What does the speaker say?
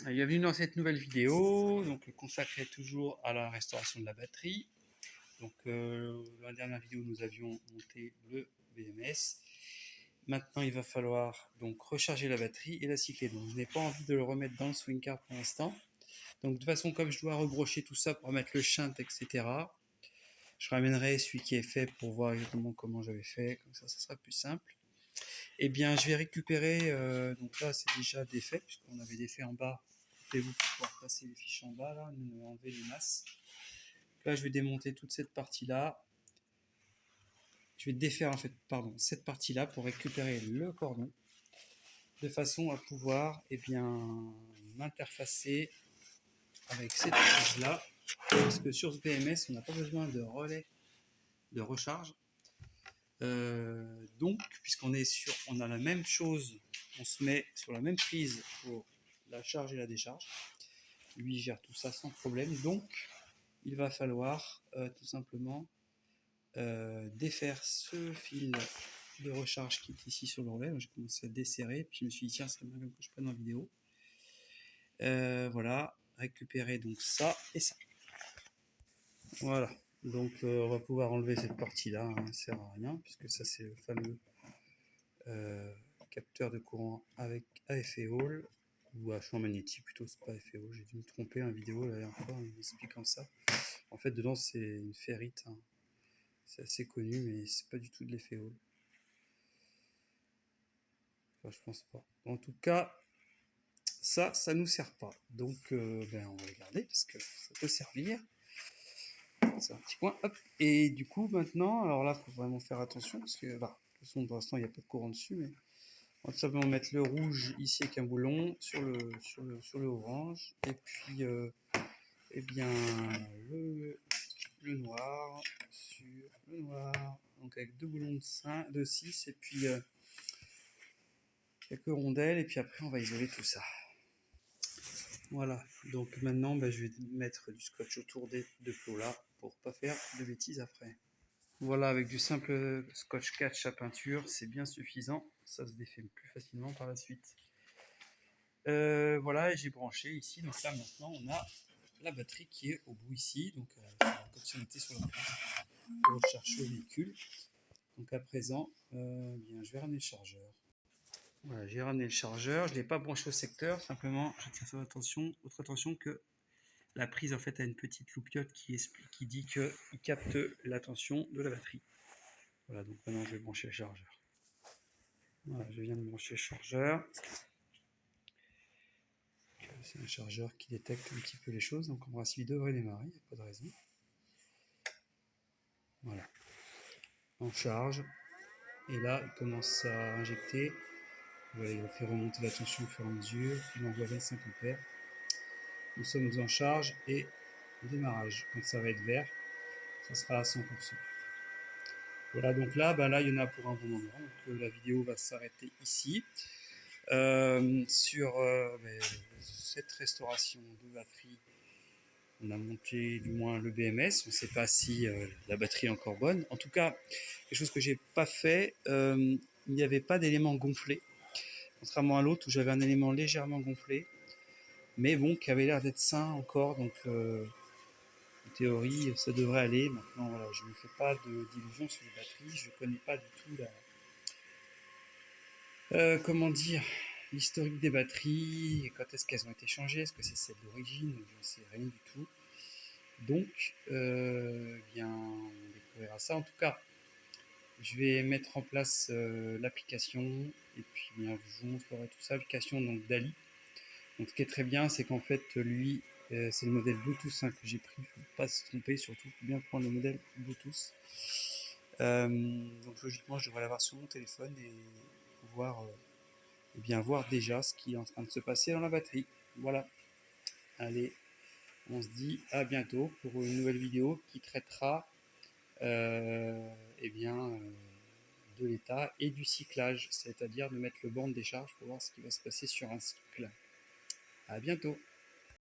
Bienvenue dans cette nouvelle vidéo, donc consacrée toujours à la restauration de la batterie. Donc dans la dernière vidéo nous avions monté le BMS. Maintenant il va falloir donc recharger la batterie et la cycler. Donc je n'ai pas envie de le remettre dans le swing car pour l'instant. Donc de toute façon comme je dois rebrocher tout ça pour remettre le shunt, etc. Je ramènerai celui qui est fait pour voir exactement comment j'avais fait, comme ça sera plus simple. Eh bien je vais récupérer, donc là c'est déjà défait puisqu'on avait défait en bas. Vous pour pouvoir passer les fiches en bas, là, enlever les masses. Là, je vais démonter toute cette partie-là. Je vais défaire en fait, pardon, cette partie-là pour récupérer le cordon, de façon à pouvoir, m'interfacer avec cette prise-là. Parce que sur ce BMS, on n'a pas besoin de relais de recharge. Donc, puisqu'on est sur, on a la même chose, on se met sur la même prise pour la charge et la décharge. Lui gère tout ça sans problème. Donc, il va falloir tout simplement défaire ce fil de recharge qui est ici sur le relais. J'ai commencé à desserrer, puis je me suis dit tiens, ça serait bien que je prenne en vidéo. Voilà, récupérer donc ça et ça. Voilà, donc on va pouvoir enlever cette partie-là, hein, ça sert à rien, puisque ça c'est le fameux capteur de courant avec à effet Hall, ou à champ magnétique plutôt, c'est pas effet Hall, j'ai dû me tromper en vidéo la dernière fois en expliquant ça. En fait dedans c'est une ferrite, hein. C'est assez connu mais c'est pas du tout de l'effet Hall. Enfin, je pense pas. En tout cas, ça nous sert pas. Donc on va le garder parce que ça peut servir. C'est un petit coin, hop. Et du coup maintenant, alors là, faut vraiment faire attention parce que bah, de toute façon pour l'instant il n'y a pas de courant dessus, mais on va tout simplement mettre le rouge ici avec un boulon sur le orange, et puis le noir sur le noir, donc avec deux boulons de 6 et puis quelques rondelles, et puis après on va isoler tout ça. Voilà, donc maintenant je vais mettre du scotch autour des deux plots là pour pas faire de bêtises après. Voilà, avec du simple scotch catch à peinture, c'est bien suffisant, ça se défait plus facilement par la suite. Voilà, et j'ai branché ici, donc là maintenant on a la batterie qui est au bout ici, donc comme si on était sur la prise de recharge au véhicule. Donc à présent, je vais ramener le chargeur. Voilà, j'ai ramené le chargeur, je ne l'ai pas branché au secteur, simplement j'attire votre attention que la prise en fait a une petite loupiote qui dit qu'il capte la tension de la batterie. Voilà, donc maintenant je vais brancher le chargeur. Voilà, je viens de brancher le chargeur. C'est un chargeur qui détecte un petit peu les choses, donc en principe il devrait démarrer, il n'y a pas de raison. Voilà, en charge, et là il commence à injecter. Voilà, il va faire remonter la tension au fur et à mesure, il envoie 25 ampères. Nous sommes en charge et démarrage. Quand ça va être vert, ça sera à 100%. Voilà, donc là, il y en a pour un bon moment. Donc, la vidéo va s'arrêter ici. Sur cette restauration de batterie, on a monté du moins le BMS. On ne sait pas si la batterie est encore bonne. En tout cas, quelque chose que j'ai pas fait, il n'y avait pas d'élément gonflé. Contrairement à l'autre où j'avais un élément légèrement gonflé, mais bon, qui avait l'air d'être sain encore. Donc en théorie, ça devrait aller. Maintenant, voilà, je ne fais pas d'illusions sur les batteries. Je ne connais pas du tout comment dire, l'historique des batteries, quand est-ce qu'elles ont été changées, est-ce que c'est celle d'origine, je ne sais rien du tout. Donc, on découvrira ça. En tout cas, je vais mettre en place l'application, et puis je vous montrerai tout ça. L'application donc d'Ali. Donc, ce qui est très bien, c'est qu'en fait, lui, c'est le modèle Bluetooth que j'ai pris. Il ne faut pas se tromper, surtout, il faut bien prendre le modèle Bluetooth. Donc, logiquement, je devrais l'avoir sur mon téléphone et pouvoir voir déjà ce qui est en train de se passer dans la batterie. Voilà. Allez, on se dit à bientôt pour une nouvelle vidéo qui traitera de l'état et du cyclage, c'est-à-dire de mettre le banc de décharge pour voir ce qui va se passer sur un cycle. À bientôt.